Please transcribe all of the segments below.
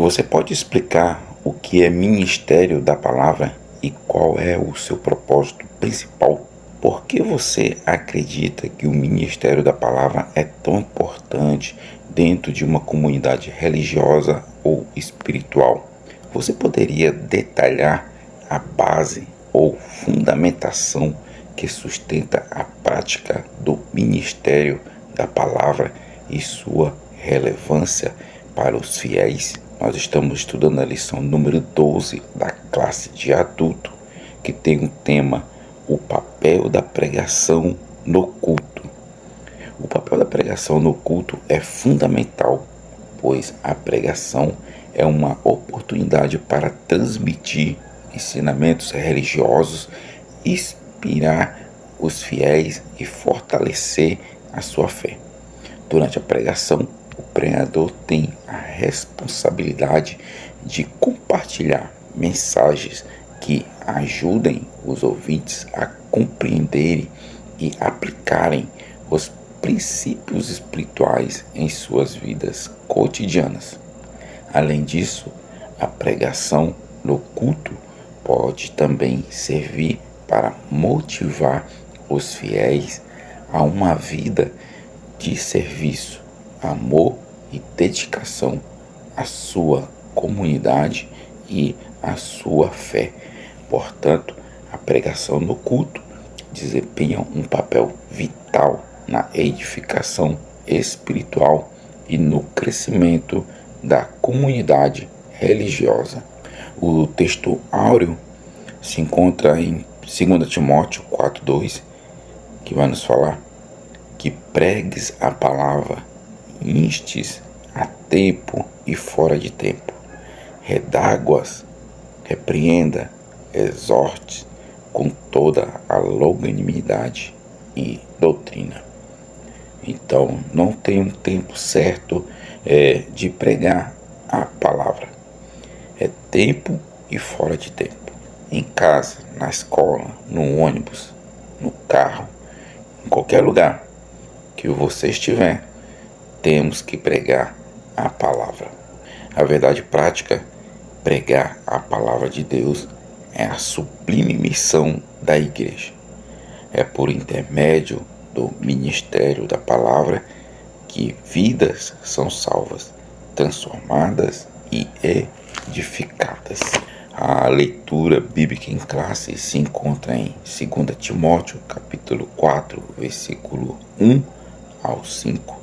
Você pode explicar o que é ministério da palavra e qual é o seu propósito principal? Por que você acredita que o ministério da palavra é tão importante dentro de uma comunidade religiosa ou espiritual? Você poderia detalhar a base ou fundamentação que sustenta a prática do ministério da palavra e sua relevância para os fiéis? Nós estamos estudando a lição número 12 da classe de adulto, que tem o tema o papel da pregação no culto. O papel da pregação no culto é fundamental, pois a pregação é uma oportunidade para transmitir ensinamentos religiosos, inspirar os fiéis e fortalecer a sua fé. Durante a pregação, o pregador tem a responsabilidade de compartilhar mensagens que ajudem os ouvintes a compreenderem e aplicarem os princípios espirituais em suas vidas cotidianas. Além disso, a pregação no culto pode também servir para motivar os fiéis a uma vida de serviço, amor e dedicação à sua comunidade e à sua fé. Portanto, a pregação no culto desempenha um papel vital na edificação espiritual e no crescimento da comunidade religiosa. O texto áureo se encontra em 2 Timóteo 4:2, que vai nos falar que pregues a palavra, instes a tempo e fora de tempo, redáguas, repreenda, exorte com toda a longanimidade e doutrina. Então, não tem um tempo certo de pregar a palavra. É tempo e fora de tempo. Em casa, na escola, no ônibus, no carro, em qualquer lugar que você estiver, temos que pregar a palavra. A verdade prática, pregar a palavra de Deus é a sublime missão da igreja. É por intermédio do ministério da palavra que vidas são salvas, transformadas e edificadas. A leitura bíblica em classe se encontra em 2 Timóteo, capítulo 4, versículo 1 ao 5.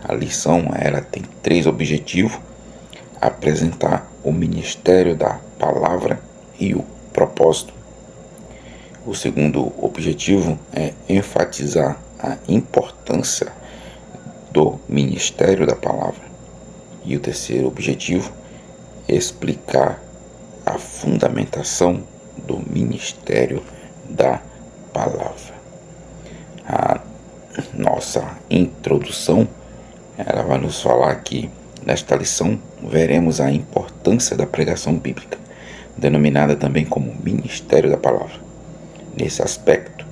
A lição ela tem 3 objetivos: apresentar o ministério da palavra e o propósito. O segundo objetivo é enfatizar a importância do ministério da palavra. E o terceiro objetivo, explicar a fundamentação do ministério da palavra. A nossa introdução, ela vai nos falar que nesta lição veremos a importância da pregação bíblica, denominada também como ministério da palavra. Nesse aspecto,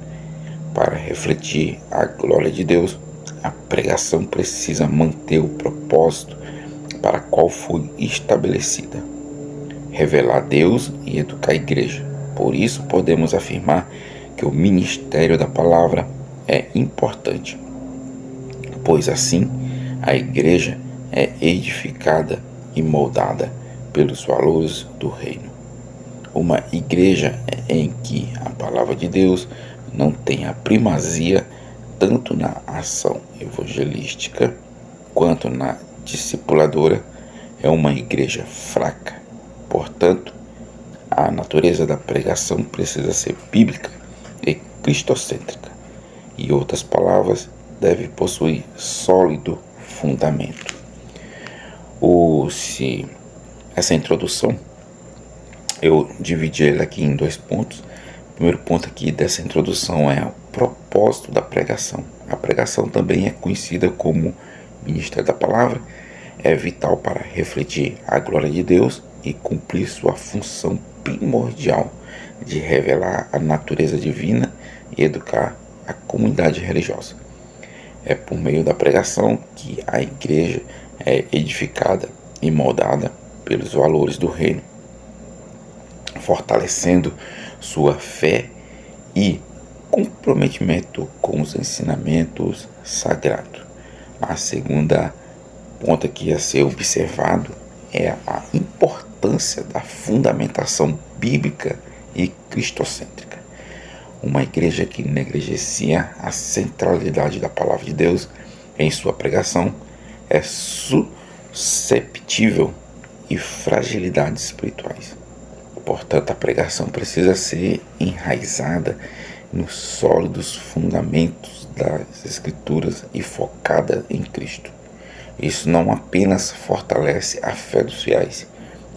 para refletir a glória de Deus, a pregação precisa manter o propósito para qual foi estabelecida: revelar Deus e educar a igreja. Por isso podemos afirmar que o ministério da palavra é importante, pois assim a igreja é edificada e moldada pelos valores do reino. Uma igreja em que a palavra de Deus não tem a primazia tanto na ação evangelística quanto na discipuladora é uma igreja fraca. Portanto, a natureza da pregação precisa ser bíblica e cristocêntrica. Em outras palavras, deve possuir sólido fundamento. Essa introdução, eu dividi ela aqui em 2 pontos. O primeiro ponto aqui dessa introdução é o propósito da pregação. A pregação também é conhecida como ministério da palavra. É vital para refletir a glória de Deus e cumprir sua função primordial de revelar a natureza divina e educar a comunidade religiosa. É por meio da pregação que a igreja é edificada e moldada pelos valores do reino, fortalecendo sua fé e comprometimento com os ensinamentos sagrados. A segunda ponto que a ser observado é a importância da fundamentação bíblica e cristocêntrica. Uma igreja que negligencia a centralidade da palavra de Deus em sua pregação é susceptível e fragilidades espirituais. Portanto, a pregação precisa ser enraizada nos sólidos fundamentos das Escrituras e focada em Cristo. Isso não apenas fortalece a fé dos fiéis,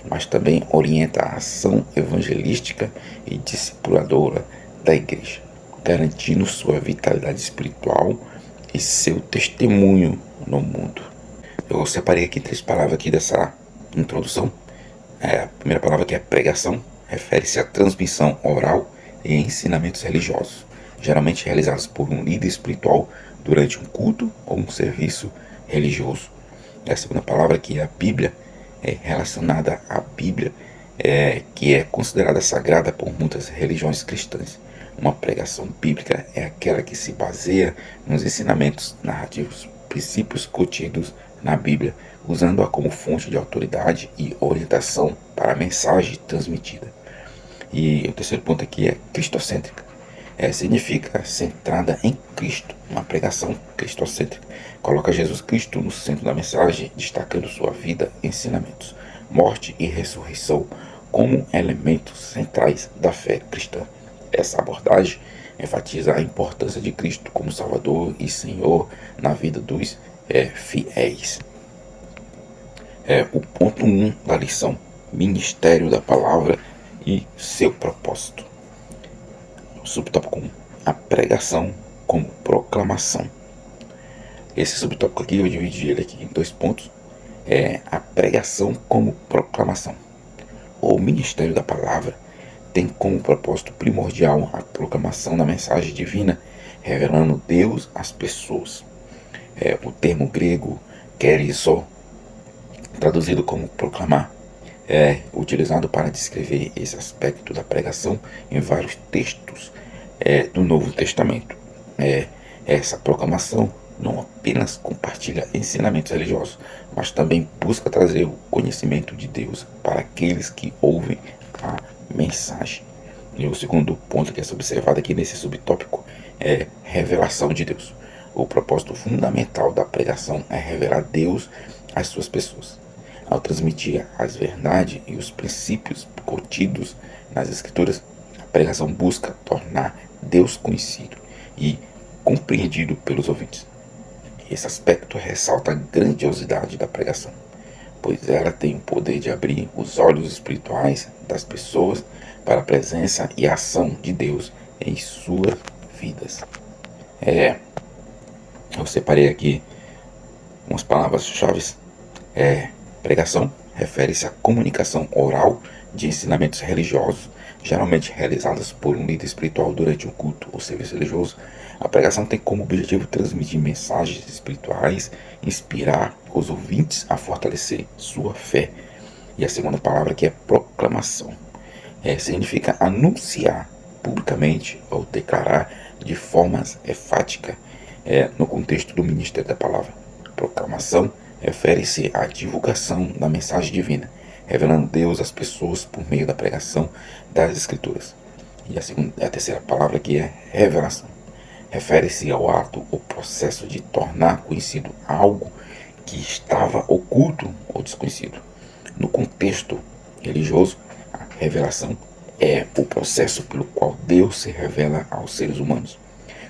mas também orienta a ação evangelística e discipuladora da igreja, garantindo sua vitalidade espiritual e seu testemunho no mundo. Eu separei aqui 3 palavras aqui dessa introdução. A primeira palavra que é pregação, refere-se à transmissão oral e ensinamentos religiosos, geralmente realizados por um líder espiritual durante um culto ou um serviço religioso. A segunda palavra que é a Bíblia, é relacionada à Bíblia, que é considerada sagrada por muitas religiões cristãs. Uma pregação bíblica é aquela que se baseia nos ensinamentos narrativos, princípios contidos na Bíblia, usando-a como fonte de autoridade e orientação para a mensagem transmitida. E o terceiro ponto aqui é cristocêntrica. Significa centrada em Cristo, uma pregação cristocêntrica. Coloca Jesus Cristo no centro da mensagem, destacando sua vida, ensinamentos, morte e ressurreição como elementos centrais da fé cristã. Essa abordagem enfatiza a importância de Cristo como Salvador e Senhor na vida dos fiéis. O ponto 1 da lição: Ministério da Palavra e seu propósito. Subtópico 1: a pregação como proclamação. Esse subtópico aqui eu dividi ele aqui em 2 pontos. A pregação como proclamação. O Ministério da Palavra tem como propósito primordial a proclamação da mensagem divina, revelando Deus às pessoas. O termo grego kerizó, traduzido como proclamar, é utilizado para descrever esse aspecto da pregação em vários textos do Novo Testamento. Essa proclamação não apenas compartilha ensinamentos religiosos, mas também busca trazer o conhecimento de Deus para aqueles que ouvem a mensagem. E o segundo ponto que é observado aqui nesse subtópico é revelação de Deus. O propósito fundamental da pregação é revelar Deus às suas pessoas. Ao transmitir as verdades e os princípios contidos nas Escrituras, a pregação busca tornar Deus conhecido e compreendido pelos ouvintes. Esse aspecto ressalta a grandiosidade da pregação, pois ela tem o poder de abrir os olhos espirituais das pessoas para a presença e a ação de Deus em suas vidas. Eu separei aqui umas palavras-chave. Pregação refere-se à comunicação oral de ensinamentos religiosos, geralmente realizadas por um líder espiritual durante um culto ou serviço religioso. A pregação tem como objetivo transmitir mensagens espirituais, inspirar os ouvintes a fortalecer sua fé. E a segunda palavra que é proclamação. Significa anunciar publicamente ou declarar de forma enfática no contexto do ministério da palavra. Proclamação refere-se à divulgação da mensagem divina, revelando Deus às pessoas por meio da pregação das Escrituras. E a terceira palavra aqui é revelação. Refere-se ao ato ou processo de tornar conhecido algo que estava oculto ou desconhecido. No contexto religioso, a revelação é o processo pelo qual Deus se revela aos seres humanos,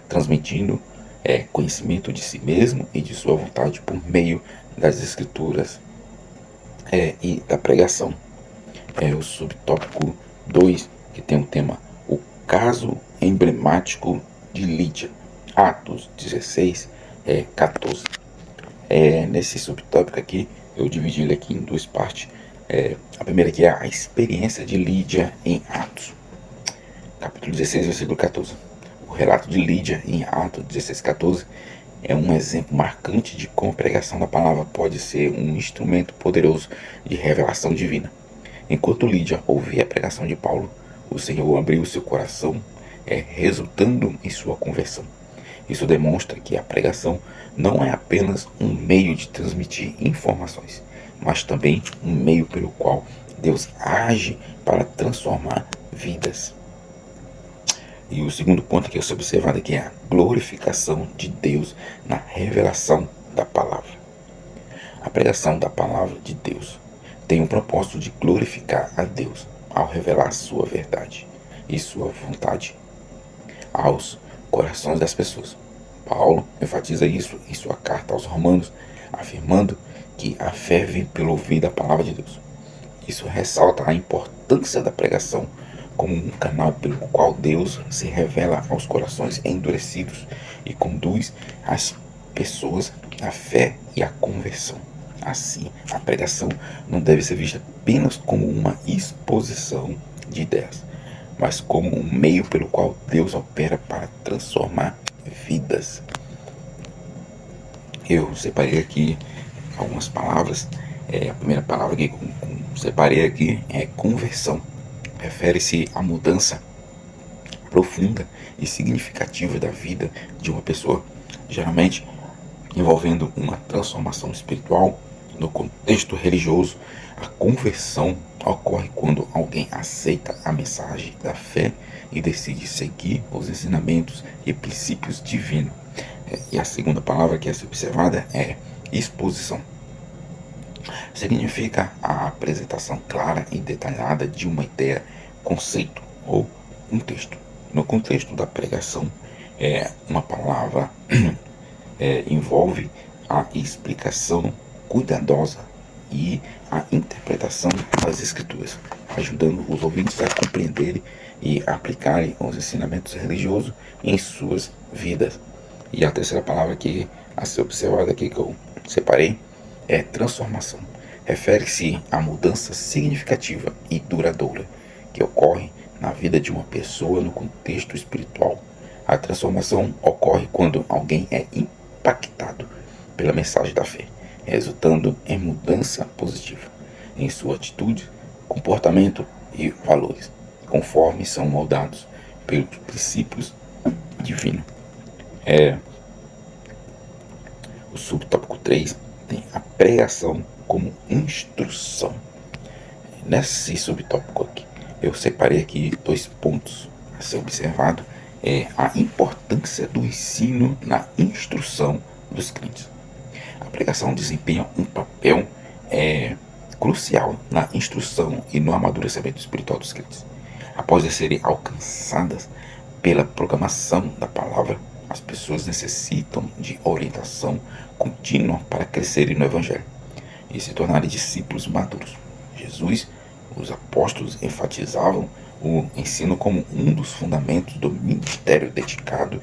transmitindo conhecimento de si mesmo e de sua vontade por meio das Escrituras e da pregação. O subtópico 2, que tem o tema o caso emblemático de Lídia, Atos 16, 14. Nesse subtópico aqui, eu dividi ele aqui em 2 partes. A primeira aqui é a experiência de Lídia em Atos, capítulo 16, versículo 14. O relato de Lídia em Atos 16, 14 é um exemplo marcante de como a pregação da palavra pode ser um instrumento poderoso de revelação divina. Enquanto Lídia ouvia a pregação de Paulo, o Senhor abriu seu coração, resultando em sua conversão. Isso demonstra que a pregação não é apenas um meio de transmitir informações, mas também um meio pelo qual Deus age para transformar vidas. E o segundo ponto que é observado aqui é a glorificação de Deus na revelação da palavra. A pregação da palavra de Deus tem o propósito de glorificar a Deus ao revelar sua verdade e sua vontade aos corações das pessoas. Paulo enfatiza isso em sua carta aos Romanos, afirmando que a fé vem pelo ouvir da palavra de Deus. Isso ressalta a importância da pregação como um canal pelo qual Deus se revela aos corações endurecidos e conduz as pessoas à fé e à conversão. Assim, a pregação não deve ser vista apenas como uma exposição de ideias, mas como um meio pelo qual Deus opera para transformar vidas. Eu separei aqui algumas palavras. A primeira palavra que separei aqui é conversão. Refere-se à mudança profunda e significativa da vida de uma pessoa, geralmente envolvendo uma transformação espiritual. No contexto religioso, a conversão ocorre quando alguém aceita a mensagem da fé e decide seguir os ensinamentos e princípios divinos. E a segunda palavra que é observada é exposição. Significa a apresentação clara e detalhada de uma ideia, conceito ou um texto. No contexto da pregação, uma palavra envolve a explicação cuidadosa e a interpretação das escrituras, ajudando os ouvintes a compreenderem e aplicarem os ensinamentos religiosos em suas vidas. E a terceira palavra que a ser observada aqui que eu separei é transformação. Refere-se à mudança significativa e duradoura que ocorre na vida de uma pessoa no contexto espiritual. A transformação ocorre quando alguém é impactado pela mensagem da fé, resultando em mudança positiva em sua atitude, comportamento e valores, conforme são moldados pelos princípios divinos. O subtópico 3 tem a pregação como instrução. Nesse subtópico aqui, eu separei aqui 2 pontos a ser observado. A importância do ensino na instrução dos crentes. A pregação desempenha um papel crucial na instrução e no amadurecimento espiritual dos crentes. Após serem alcançadas pela proclamação da palavra, as pessoas necessitam de orientação contínua para crescerem no Evangelho e se tornarem discípulos maduros. Jesus, os apóstolos enfatizavam o ensino como um dos fundamentos do ministério dedicado,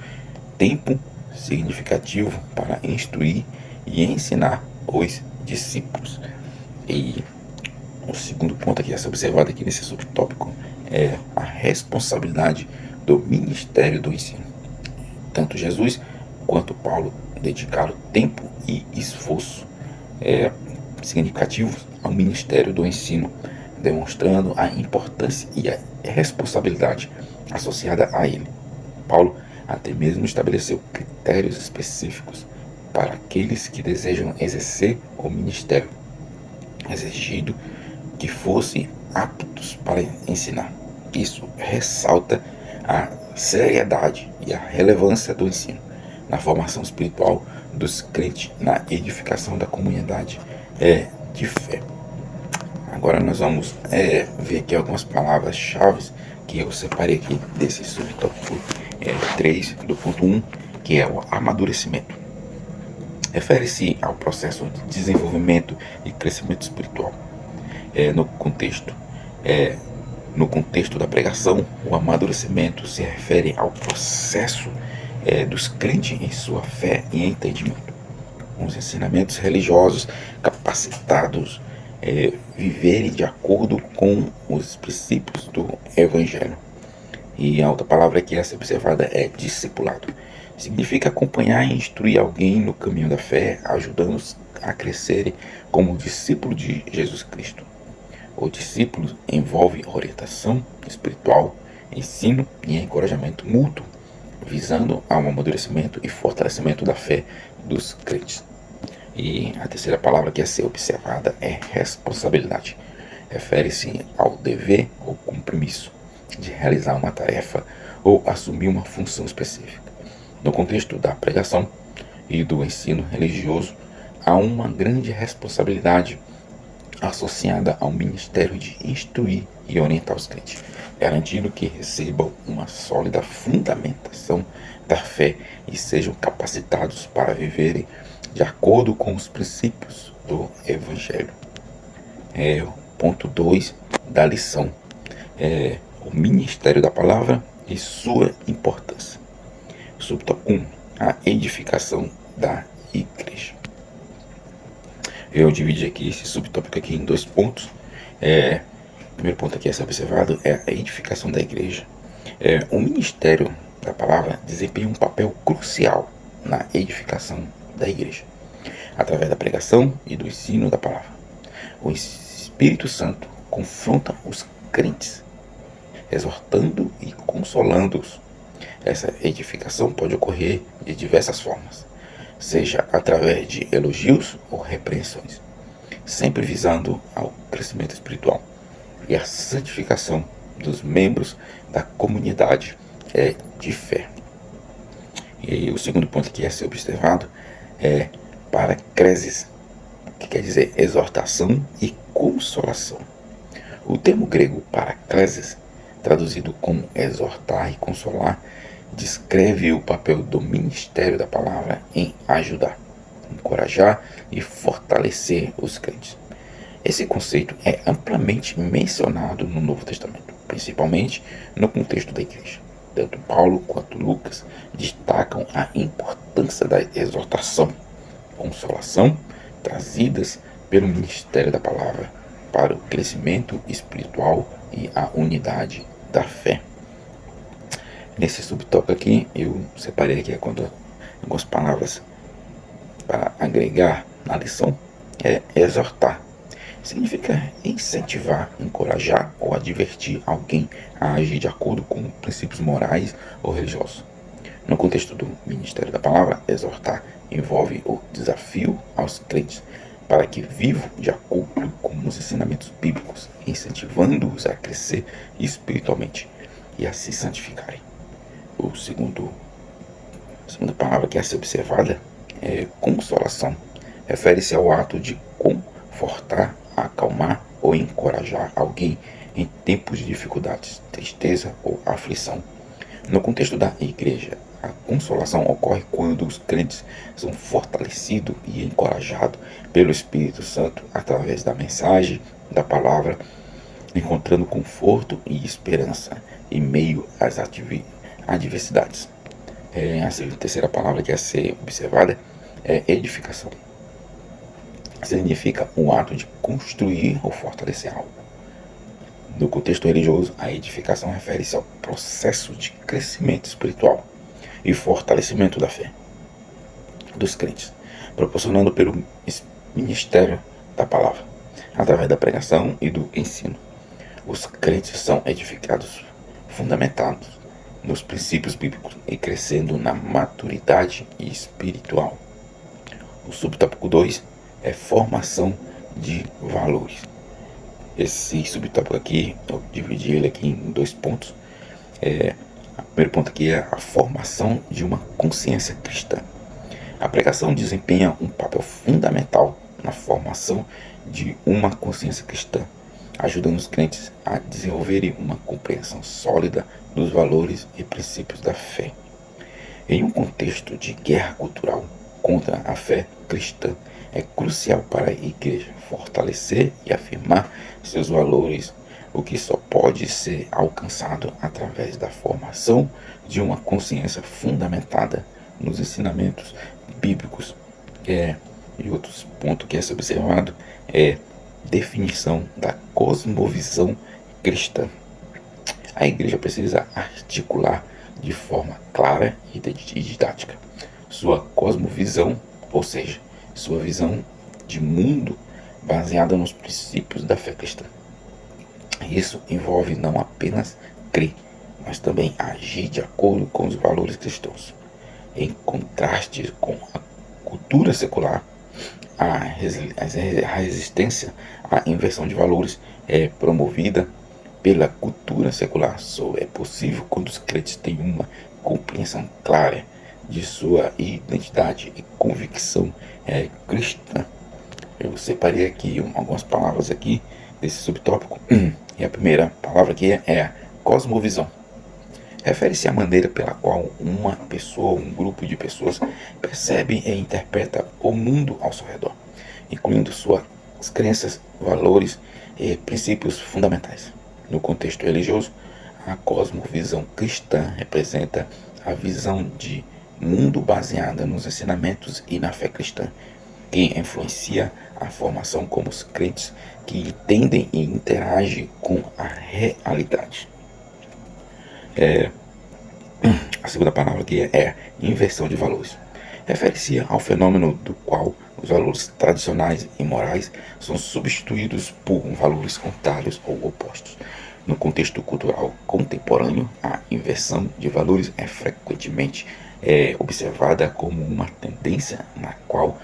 tempo significativo para instruir e ensinar os discípulos. E o segundo ponto aqui a ser observado aqui nesse subtópico é a responsabilidade do ministério do ensino. Tanto Jesus quanto Paulo dedicaram tempo e esforço significativos ao ministério do ensino, demonstrando a importância e a responsabilidade associada a ele. Paulo até mesmo estabeleceu critérios específicos para aqueles que desejam exercer o ministério, exigindo que fossem aptos para ensinar. Isso ressalta a seriedade e a relevância do ensino na formação espiritual dos crentes, na edificação da comunidade de fé. Agora nós vamos ver aqui algumas palavras-chave que eu separei aqui desse subtópico 3 do ponto 1, que é o amadurecimento. Refere-se ao processo de desenvolvimento e crescimento espiritual. No contexto da pregação, o amadurecimento se refere ao processo dos crentes em sua fé e entendimento. Os ensinamentos religiosos capacitados viverem de acordo com os princípios do Evangelho. E a outra palavra que é observada é discipulado. Significa acompanhar e instruir alguém no caminho da fé, ajudando-os a crescerem como discípulo de Jesus Cristo. O discípulo envolve orientação espiritual, ensino e encorajamento mútuo, visando ao amadurecimento e fortalecimento da fé dos crentes. E a terceira palavra que é ser observada é responsabilidade. Refere-se ao dever ou compromisso de realizar uma tarefa ou assumir uma função específica. No contexto da pregação e do ensino religioso, há uma grande responsabilidade associada ao ministério de instruir e orientar os crentes, garantindo que recebam uma sólida fundamentação da fé e sejam capacitados para viverem de acordo com os princípios do Evangelho. O ponto 2 da lição é o ministério da palavra e sua importância. Subtópico 1, a edificação da igreja. Eu dividi aqui esse subtópico aqui em 2 pontos. O primeiro ponto aqui a ser observado é a edificação da igreja. O ministério da palavra desempenha um papel crucial na edificação da igreja, através da pregação e do ensino da palavra. O Espírito Santo confronta os crentes, exortando e consolando-os. Essa edificação pode ocorrer de diversas formas, seja através de elogios ou repreensões, sempre visando ao crescimento espiritual e a santificação dos membros da comunidade de fé. E o segundo ponto que é ser observado é paracresis, que quer dizer exortação e consolação. O termo grego paraclesis, traduzido como exortar e consolar, descreve o papel do ministério da palavra em ajudar, encorajar e fortalecer os crentes. Esse conceito é amplamente mencionado no Novo Testamento, principalmente no contexto da igreja. Tanto Paulo quanto Lucas destacam a importância da exortação, consolação trazidas pelo ministério da palavra para o crescimento espiritual e a unidade da fé. Nesse subtópico aqui, eu separei aqui algumas palavras para agregar na lição. Exortar. Significa incentivar, encorajar ou advertir alguém a agir de acordo com princípios morais ou religiosos. No contexto do ministério da palavra, exortar envolve o desafio aos crentes para que vivam de acordo com os ensinamentos bíblicos, incentivando-os a crescer espiritualmente e a se santificarem. A segunda palavra que é a ser observada é consolação. Refere-se ao ato de confortar, acalmar ou encorajar alguém em tempos de dificuldades, tristeza ou aflição. No contexto da igreja, a consolação ocorre quando os crentes são fortalecidos e encorajados pelo Espírito Santo através da mensagem, da palavra, encontrando conforto e esperança em meio às adversidades. A terceira palavra que é a ser observada é edificação. Significa um ato de construir ou fortalecer algo. No contexto religioso, a edificação refere-se ao processo de crescimento espiritual e fortalecimento da fé dos crentes, proporcionando pelo ministério da palavra, através da pregação e do ensino. Os crentes são edificados, fundamentados nos princípios bíblicos e crescendo na maturidade espiritual. O subtópico 2 é formação de valores. Esse subtópico aqui, eu dividi ele aqui em 2 pontos. O primeiro ponto aqui é a formação de uma consciência cristã. A pregação desempenha um papel fundamental na formação de uma consciência cristã, ajudando os crentes a desenvolverem uma compreensão sólida dos valores e princípios da fé. Em um contexto de guerra cultural contra a fé cristã, é crucial para a igreja fortalecer e afirmar seus valores, o que só pode ser alcançado através da formação de uma consciência fundamentada nos ensinamentos bíblicos. E outro ponto que é ser observado é definição da cosmovisão cristã. A igreja precisa articular de forma clara e didática. Sua cosmovisão, ou seja, sua visão de mundo baseada nos princípios da fé cristã. Isso envolve não apenas crer, mas também agir de acordo com os valores cristãos. Em contraste com a cultura secular, a resistência à inversão de valores é promovida pela cultura secular. Só é possível quando os crentes têm uma compreensão clara de sua identidade e convicção cristã. Eu separei aqui algumas palavras aqui desse subtópico. E a primeira palavra aqui é a cosmovisão. Refere-se à maneira pela qual uma pessoa, um grupo de pessoas, percebe e interpreta o mundo ao seu redor, incluindo suas crenças, valores e princípios fundamentais. No contexto religioso, a cosmovisão cristã representa a visão de mundo baseada nos ensinamentos e na fé cristã, que influencia a formação como os crentes que entendem e interagem com a realidade. A segunda palavra aqui é inversão de valores. Refere-se ao fenômeno do qual os valores tradicionais e morais são substituídos por valores contrários ou opostos. No contexto cultural contemporâneo, a inversão de valores é frequentemente observada como uma tendência na qual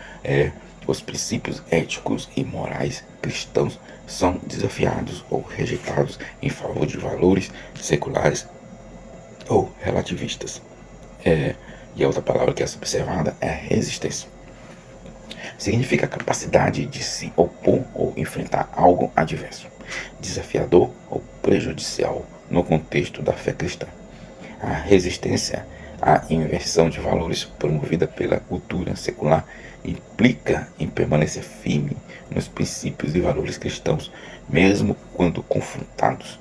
os princípios éticos e morais cristãos são desafiados ou rejeitados em favor de valores seculares ou relativistas. E a outra palavra que é observada é resistência. Significa a capacidade de se opor ou enfrentar algo adverso, desafiador ou prejudicial no contexto da fé cristã. A resistência à inversão de valores promovida pela cultura secular implica em permanecer firme nos princípios e valores cristãos, mesmo quando confrontados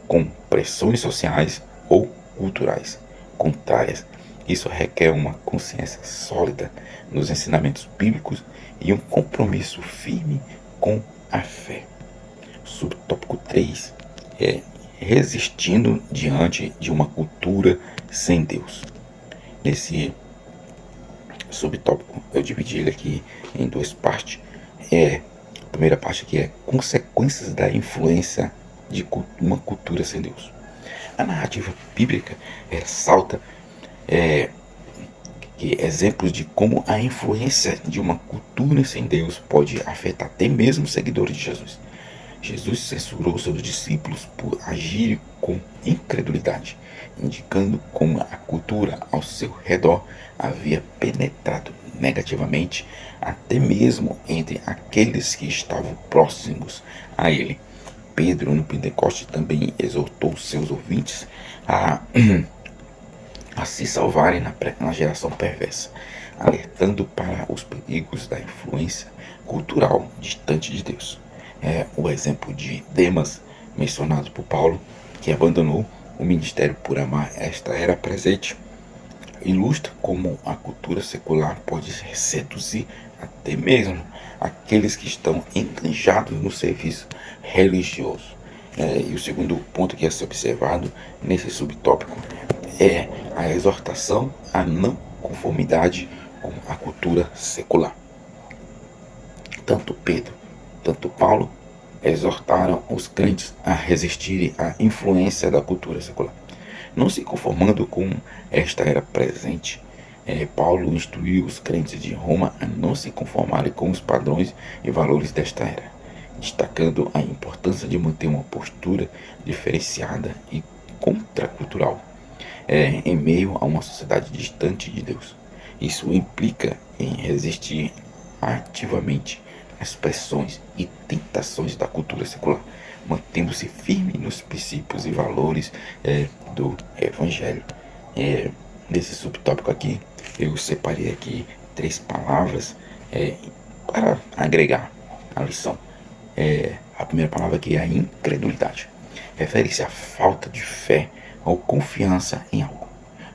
com pressões sociais ou culturais contrárias. Isso requer uma consciência sólida nos ensinamentos bíblicos e um compromisso firme com a fé. Subtópico 3 é resistindo diante de uma cultura sem Deus. Nesse subtópico eu dividi ele aqui em duas partes. A primeira parte aqui é consequências da influência de uma cultura sem Deus. A narrativa bíblica ressalta exemplos de como a influência de uma cultura sem Deus pode afetar até mesmo os seguidores de Jesus. Jesus censurou seus discípulos por agirem com incredulidade, indicando como a cultura ao seu redor havia penetrado negativamente até mesmo entre aqueles que estavam próximos a ele. Pedro, no Pentecoste, também exortou seus ouvintes a se salvarem na geração perversa, alertando para os perigos da influência cultural distante de Deus. O exemplo de Demas, mencionado por Paulo, que abandonou o ministério por amar esta era presente, ilustra como a cultura secular pode seduzir até mesmo aqueles que estão enganjados no serviço religioso. E o segundo ponto que é ser observado nesse subtópico é a exortação à não conformidade com a cultura secular. Tanto Pedro, tanto Paulo exortaram os crentes a resistirem à influência da cultura secular, não se conformando com esta era presente. Paulo instruiu os crentes de Roma a não se conformarem com os padrões e valores desta era, destacando a importância de manter uma postura diferenciada e contracultural em meio a uma sociedade distante de Deus. Isso implica em resistir ativamente às pressões e tentações da cultura secular, mantendo-se firme nos princípios e valores do Evangelho. Nesse subtópico aqui, eu separei aqui 3 palavras para agregar a lição. A primeira palavra aqui é a incredulidade. Refere-se à falta de fé ou confiança em algo.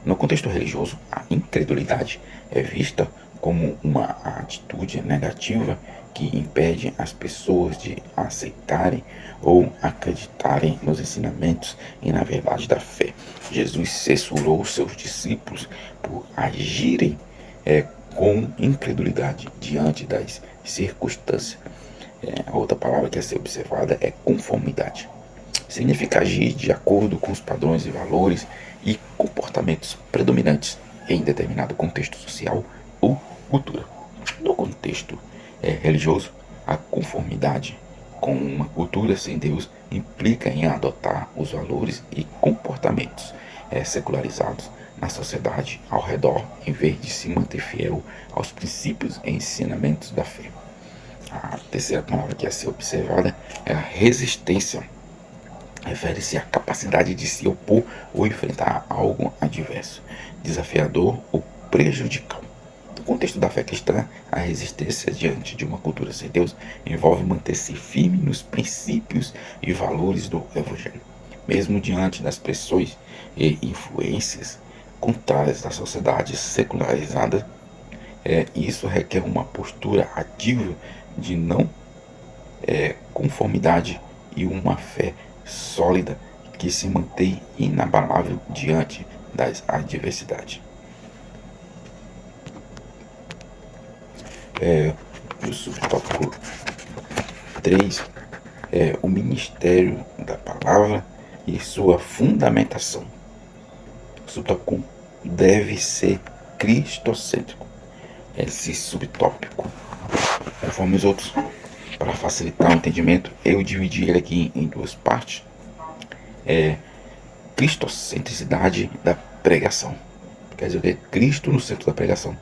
No contexto religioso, a incredulidade é vista como uma atitude negativa que impede as pessoas de aceitarem ou acreditarem nos ensinamentos e na verdade da fé. Jesus censurou seus discípulos por agirem com incredulidade diante das circunstâncias. A outra palavra que é ser observada é conformidade. Significa agir de acordo com os padrões e valores e comportamentos predominantes em determinado contexto social ou cultura. No contexto religioso, a conformidade com uma cultura sem Deus implica em adotar os valores e comportamentos secularizados na sociedade ao redor, em vez de se manter fiel aos princípios e ensinamentos da fé. A terceira palavra que é a ser observada é a resistência. Refere-se à capacidade de se opor ou enfrentar algo adverso, desafiador ou prejudicial. No contexto da fé cristã, a resistência diante de uma cultura sem Deus envolve manter-se firme nos princípios e valores do Evangelho, mesmo diante das pressões e influências contrárias da sociedade secularizada. Isso requer uma postura ativa de não conformidade e uma fé sólida que se mantém inabalável diante das adversidades. O subtópico 3 é o ministério da palavra e sua fundamentação. O subtópico 1 deve ser cristocêntrico. Esse subtópico, conforme os outros, para facilitar o entendimento, eu dividi ele aqui em duas partes. Cristocentricidade da pregação. Quer dizer, Cristo no centro da pregação.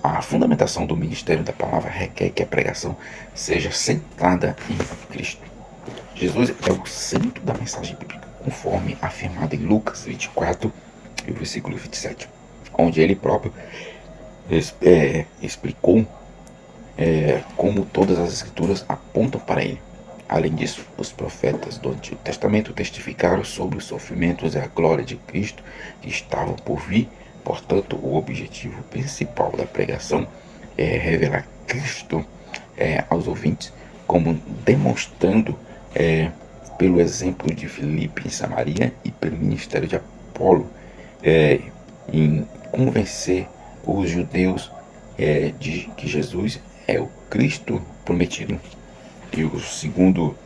A fundamentação do ministério da palavra requer que a pregação seja centrada em Cristo. Jesus é o centro da mensagem bíblica, conforme afirmado em Lucas 24 e o versículo 27, onde ele próprio explicou como todas as escrituras apontam para ele. Além disso, os profetas do Antigo Testamento testificaram sobre os sofrimentos e a glória de Cristo que estavam por vir. Portanto, o objetivo principal da pregação é revelar Cristo aos ouvintes, como demonstrando pelo exemplo de Filipe em Samaria e pelo ministério de Apolo em convencer os judeus de que Jesus é o Cristo prometido. E o segundo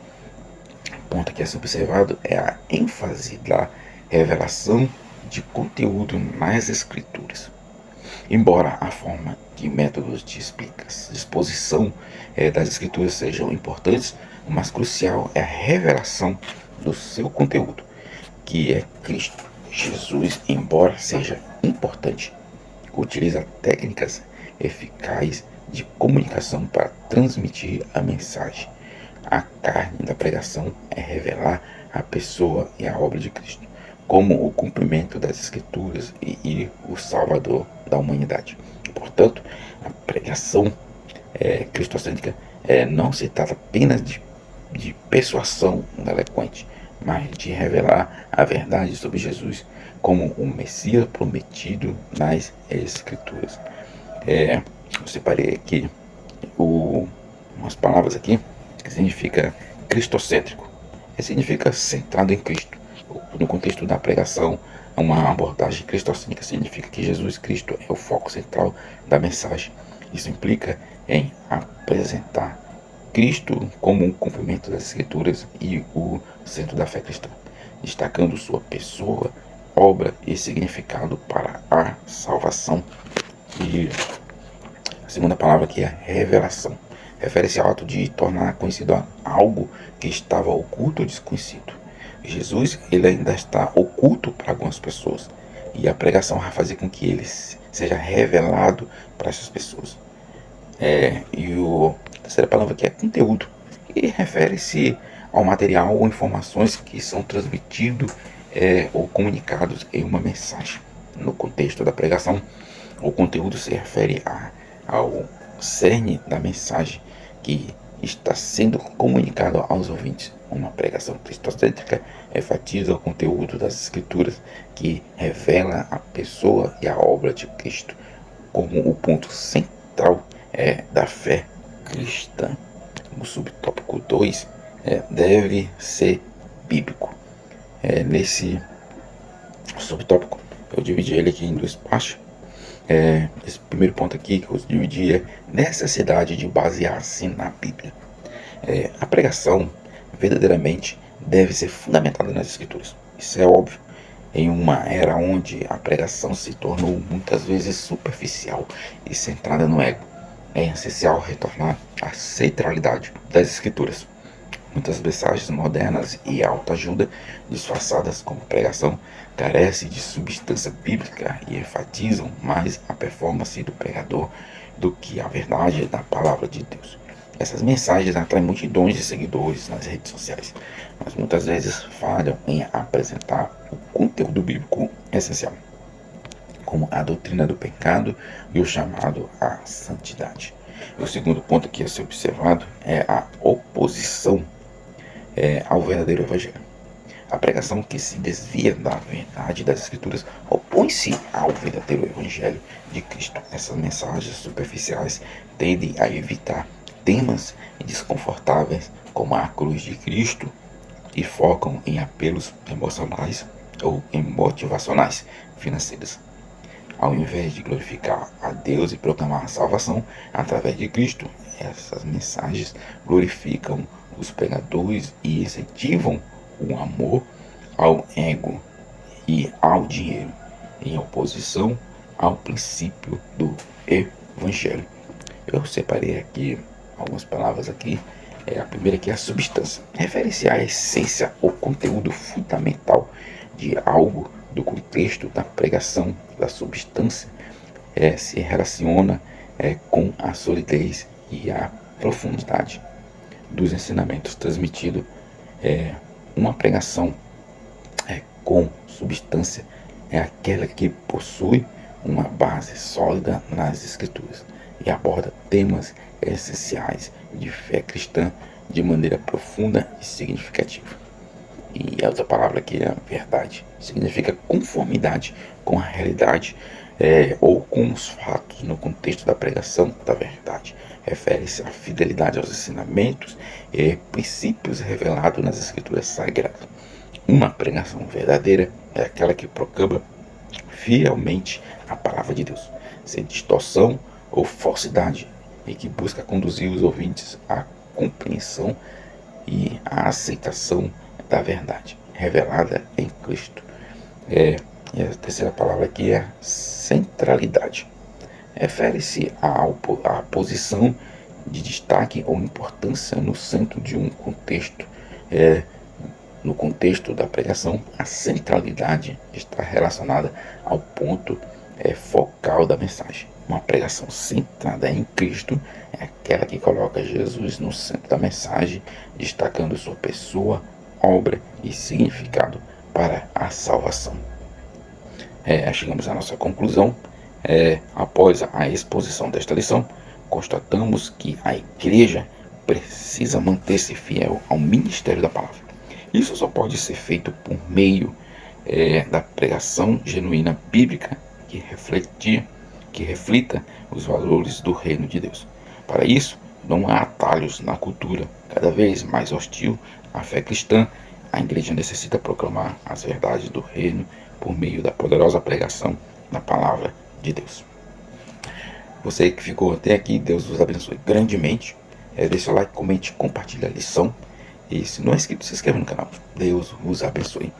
ponto que é observado é a ênfase da revelação de conteúdo nas escrituras. Embora a forma de métodos de exposição das escrituras sejam importantes, o mais crucial é a revelação do seu conteúdo, que é Cristo. Jesus, embora seja importante, utiliza técnicas eficazes de comunicação para transmitir a mensagem. A carne da pregação é revelar a pessoa e a obra de Cristo, como o cumprimento das Escrituras e o Salvador da humanidade. Portanto, a pregação cristocêntrica não se trata apenas de persuasão eloquente, mas de revelar a verdade sobre Jesus como o Messias prometido nas Escrituras. Eu separei aqui umas palavras aqui que significa cristocêntrico. Significa centrado em Cristo. No contexto da pregação, uma abordagem cristocêntrica significa que Jesus Cristo é o foco central da mensagem. Isso implica em apresentar Cristo como um cumprimento das Escrituras e o centro da fé cristã, destacando sua pessoa, obra e significado para a salvação. E a segunda palavra aqui é revelação. Refere-se ao ato de tornar conhecido algo que estava oculto ou desconhecido. Jesus, ele ainda está oculto para algumas pessoas, e a pregação vai fazer com que ele seja revelado para essas pessoas. E a terceira palavra aqui é conteúdo, e refere-se ao material ou informações que são transmitidos ou comunicados em uma mensagem. No contexto da pregação, o conteúdo se refere ao cerne da mensagem que está sendo comunicado aos ouvintes. Uma pregação cristocêntrica enfatiza o conteúdo das Escrituras, que revela a pessoa e a obra de Cristo como o ponto central da fé cristã. O subtópico 2 deve ser bíblico. Nesse subtópico eu dividi ele aqui em duas partes. Esse primeiro ponto aqui que eu dividi é necessidade de basear-se na Bíblia. A pregação verdadeiramente deve ser fundamentada nas Escrituras. Isso é óbvio. Em uma era onde a pregação se tornou muitas vezes superficial e centrada no ego, é essencial retornar à centralidade das Escrituras. Muitas mensagens modernas e autoajuda, disfarçadas como pregação, carecem de substância bíblica e enfatizam mais a performance do pregador do que a verdade da palavra de Deus. Essas mensagens atraem multidões de seguidores nas redes sociais, mas muitas vezes falham em apresentar o conteúdo bíblico essencial, como a doutrina do pecado e o chamado à santidade. O segundo ponto aqui a ser observado é a oposição ao verdadeiro evangelho. A pregação que se desvia da verdade das Escrituras opõe-se ao verdadeiro evangelho de Cristo. Essas mensagens superficiais tendem a evitar temas desconfortáveis como a cruz de Cristo e focam em apelos emocionais ou em motivacionais financeiras. Ao invés de glorificar a Deus e proclamar a salvação através de Cristo, essas mensagens glorificam os pregadores e incentivam o amor ao ego e ao dinheiro, em oposição ao princípio do Evangelho. Eu separei aqui algumas palavras aqui. A primeira aqui é a substância. Refere-se à essência ou conteúdo fundamental de algo do contexto da pregação. Da substância se relaciona com a solidez e a profundidade dos ensinamentos transmitidos. Uma pregação com substância é aquela que possui uma base sólida nas Escrituras e aborda temas essenciais de fé cristã de maneira profunda e significativa. E a outra palavra aqui é verdade. Significa conformidade com a realidade ou com os fatos no contexto da pregação da verdade. Refere-se à fidelidade aos ensinamentos e princípios revelados nas Escrituras Sagradas. Uma pregação verdadeira é aquela que proclama fielmente a palavra de Deus, sem distorção ou falsidade, e que busca conduzir os ouvintes à compreensão e à aceitação da verdade revelada em Cristo. E a terceira palavra aqui é centralidade. Refere-se à posição de destaque ou importância no centro de um contexto. No contexto da pregação, a centralidade está relacionada ao ponto focal da mensagem. Uma pregação centrada em Cristo é aquela que coloca Jesus no centro da mensagem, destacando sua pessoa, obra e significado para a salvação. Chegamos à nossa conclusão. Após a exposição desta lição, constatamos que a igreja precisa manter-se fiel ao ministério da palavra. Isso só pode ser feito por meio da pregação genuína bíblica que reflita os valores do reino de Deus. Para isso, não há atalhos na cultura cada vez mais hostil à fé cristã. A igreja necessita proclamar as verdades do reino por meio da poderosa pregação da palavra de Deus. Você que ficou até aqui, Deus os abençoe grandemente. Deixe o like, comente, compartilhe a lição. E se não é inscrito, se inscreva no canal. Deus os abençoe.